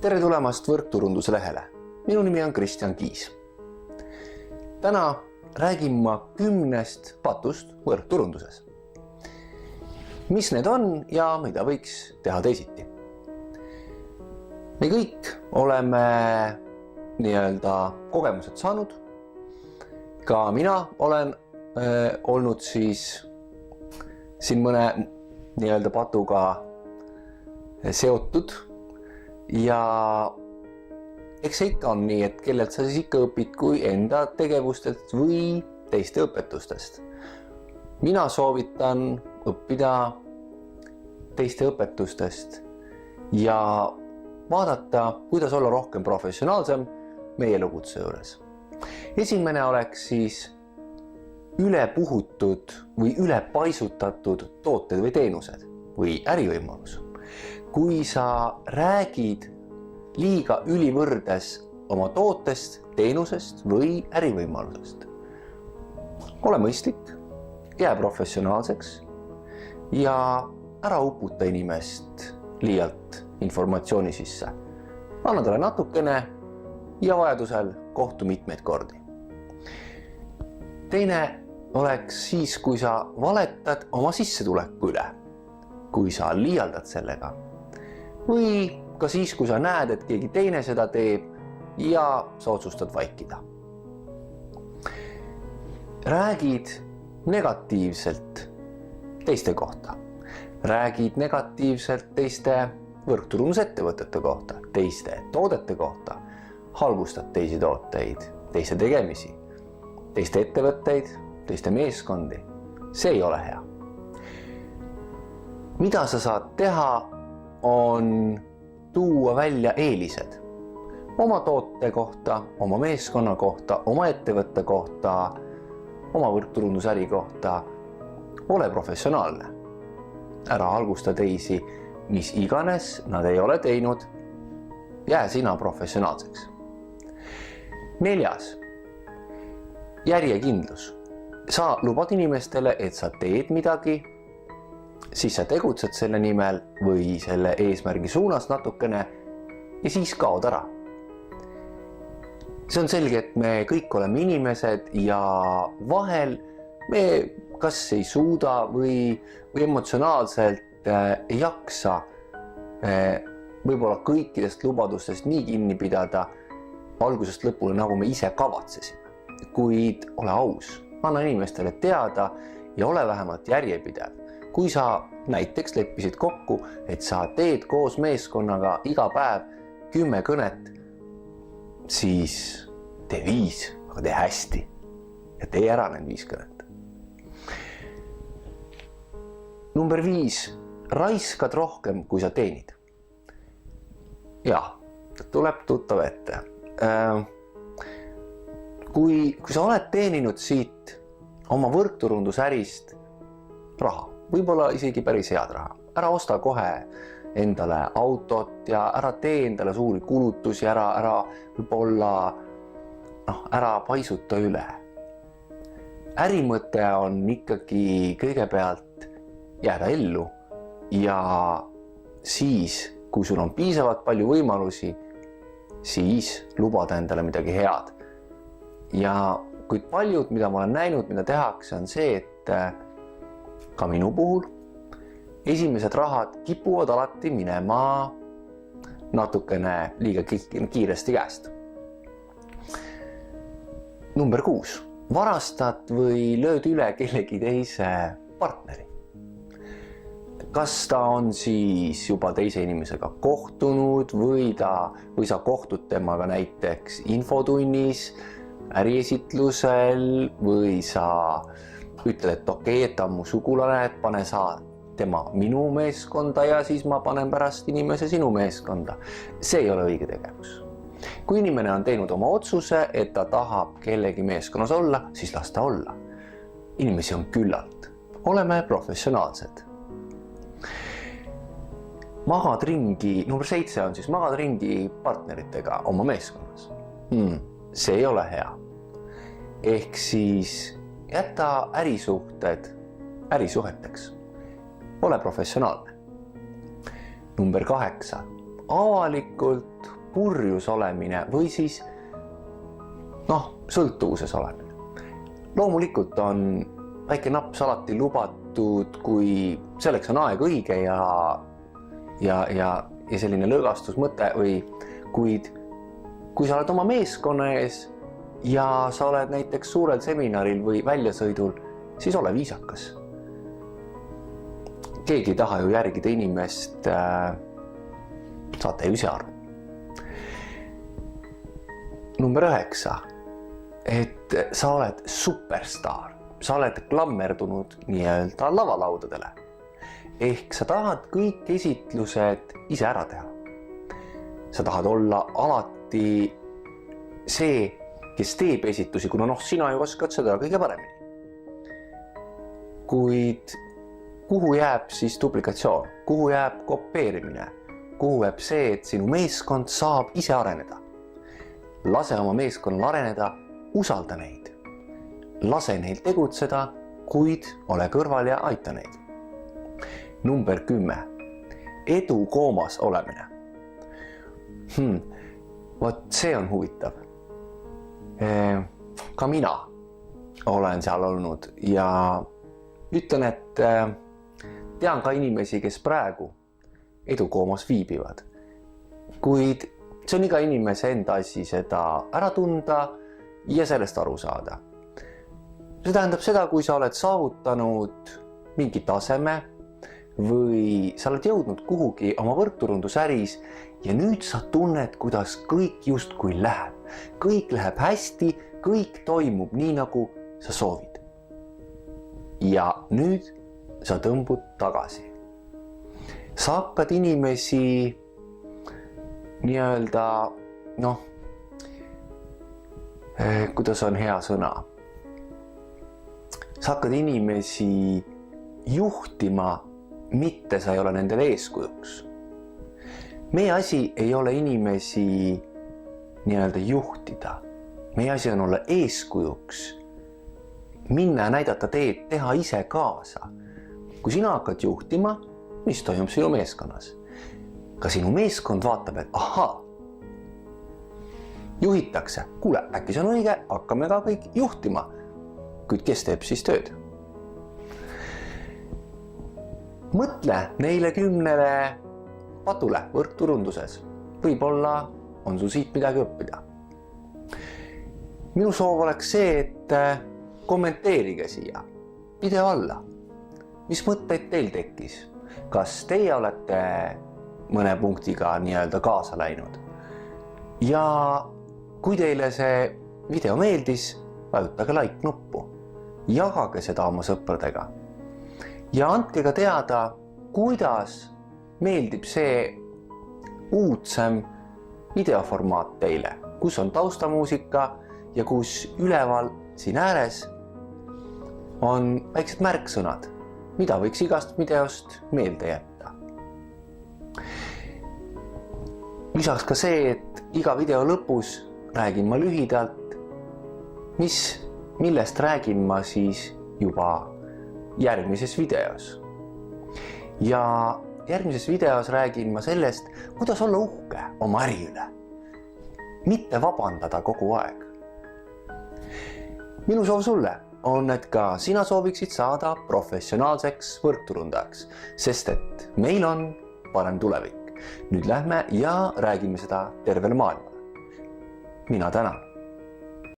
Tere tulemast Võrkturunduse lehele. Minu nimi on Kristjan Kiis. Täna räägin ma 10 patust võrkturunduses. Mis need on ja mida võiks teha teisiti? Me kõik oleme kogemused saanud. Ka mina olen olnud siin mõne patuga seotud. Ja eks see ikka on nii, et kellelt sa siis ikka õpid kui enda tegevustest või teiste õpetustest. Mina soovitan õppida teiste õpetustest ja vaadata, kuidas olla rohkem professionaalsem meie elukutse juures. Esimene oleks siis ülepuhutud või ülepaisutatud tooted või teenused või ärivõimalus. Kui sa räägid liiga ülivõrdes oma tootest, teenusest või ärivõimalusest. Ole mõistlik, jää professionaalseks ja ära uputa inimest liialt informatsiooni sisse. Anna talle natukene ja vajadusel kohtu mitmeid kordi. Teine oleks siis, kui sa valetad oma sissetuleku üle, kui sa liialdad sellega. Või ka siis, kui sa näed, et keegi teine seda teeb ja sa otsustad vaikida. Räägid negatiivselt teiste kohta. Räägid negatiivselt teiste võrkturundusettevõtete kohta, teiste toodete kohta. Halvustad teisi tooteid, teiste tegemisi, teiste ettevõtteid, teiste meeskondi. See ei ole hea. Mida sa saad teha, on tuua välja eelised oma toote kohta, oma meeskonna kohta, oma ettevõtte kohta, oma võrkturundusäri kohta. Ole professionaalne. Ära halvusta teisi, mis iganes nad ei ole teinud. Jää sina professionaalseks. 4. Järjekindlus. Sa lubad inimestele, et sa teed midagi, siis sa tegutsed selle nimel või selle eesmärgi suunas natukene ja siis kaod ära. See on selge, et me kõik oleme inimesed ja vahel me kas ei suuda või emotsionaalselt ei jaksa võib-olla kõikidest lubadustest nii kinni pidada algusest lõpule, nagu me ise kavatsesime. Kuid ole aus, anna inimestele teada ja ole vähemalt järjepidev. Kui sa näiteks leppisid kokku, et sa teed koos meeskonnaga iga päev 10 kõnet, siis tee 5, aga tee hästi ja tee ära need 5 kõnet. Number 5. Raiskad rohkem, kui sa teenid. Tuleb tuttav ette. Kui sa oled teeninud siit oma võrkturundusärist raha, võib-olla isegi päris head raha. Ära osta kohe endale autot ja ära tee endale suuri kulutusi, ära võib-olla ära paisuta üle. Ärimõte on ikkagi kõigepealt jääda ellu ja siis, kui sul on piisavalt palju võimalusi, siis lubada endale midagi head. Ja kuid paljud, mida ma olen näinud, mida tehakse, on see, et ka minu puhul esimesed rahad kipuvad alati minema natukene liiga kiiresti käest. Number 6. Varastad või lööd üle kellegi teise partneri. Kas ta on siis juba teise inimesega kohtunud või sa kohtud temaga näiteks infotunnis, äriesitlusel või sa ütled, et okei, et ta on mu sugulane, et pane sa tema minu meeskonda ja siis ma panen pärast inimese sinu meeskonda. See ei ole õige tegevus. Kui inimene on teinud oma otsuse, et ta tahab kellegi meeskonnas olla, siis las ta olla. Inimesi on küllalt. Oleme professionaalsed. Magad ringi, number 7 on siis magad ringi partneritega oma meeskonnas. See ei ole hea. Ehk siis jäta ärisuheteks. Ole professionaalne. number 8, avalikult purjus olemine või siis sõltuvuses olemine. Loomulikult on väike naps alati lubatud, kui selleks on aeg õige ja selline lõõgastusmõte kuid kui sa oled oma meeskonna ees ja sa oled näiteks suurel seminaril või väljasõidul, siis ole viisakas. Keegi ei taha ju järgida inimest, saate ju ise aru. Number 9, et sa oled superstaar, sa oled klammerdunud nii-öelda lavalaudadele. Ehk sa tahad kõik esitlused ise ära teha. Sa tahad olla alati see, kes teeb esitusi, kuna sina ju oskad seda kõige paremini. Kuid kuhu jääb siis duplikatsioon? Kuhu jääb kopeerimine? Kuhu jääb see, et sinu meeskond saab ise areneda? Lase oma meeskonnal areneda, usalda neid. Lase neil tegutseda, kuid ole kõrval ja aita neid. Number 10. Edukoomas olemine. Vot see on huvitav. Ka mina olen seal olnud ja ütlen, et tean ka inimesi, kes praegu edukoomas viibivad. Kuid see on iga inimese enda asi seda ära tunda ja sellest aru saada. See tähendab seda, kui sa oled saavutanud mingi taseme või sa oled jõudnud kuhugi oma võrkturundusäris ja nüüd sa tunned, kuidas kõik justkui läheb. Kõik läheb hästi, kõik toimub nii, nagu sa soovid. Ja nüüd sa tõmbud tagasi. Sa hakkad inimesi nii-öelda, kuidas on hea sõna? Sa hakkad inimesi juhtima, mitte sa ei ole nendele eeskujuks. Meie asi ei ole inimesi nii-öelda juhtida. Meie asi on olla eeskujuks. Minna ja näidata teed, teha ise kaasa. Kui sina hakkad juhtima, mis toimub sinu meeskonnas? Ka sinu meeskond vaatab, et juhitakse. Kuule, äkki see on õige, hakkame ka kõik juhtima. Kuid kes teeb siis tööd? Mõtle neile 10 patule võrkturunduses. Võib-olla on su siit midagi õppida. Minu soov oleks see, et kommenteerige siia video alla. Mis mõtteid teil tekkis? Kas teie olete mõne punktiga nii-öelda kaasa läinud? Ja kui teile see video meeldis, vajutage like nuppu. Jagage seda oma sõpradega. Ja andke ka teada, kuidas meeldib see uudsem videoformaat teile, kus on taustamuusika ja kus üleval siin ääres on väiksed märksõnad, mida võiks igast videost meelde jätta. Lisaks ka see, et iga video lõpus räägin ma lühidalt, millest räägin ma siis juba järgmises videos. Ja järgmises videos räägin ma sellest, kuidas olla uhke oma äri üle. Mitte vabandada kogu aeg. Minu soov sulle on, et ka sina sooviksid saada professionaalseks võrkturundajaks, sest et meil on parem tulevik. Nüüd lähme ja räägime seda tervele maailmale. Mina tänan.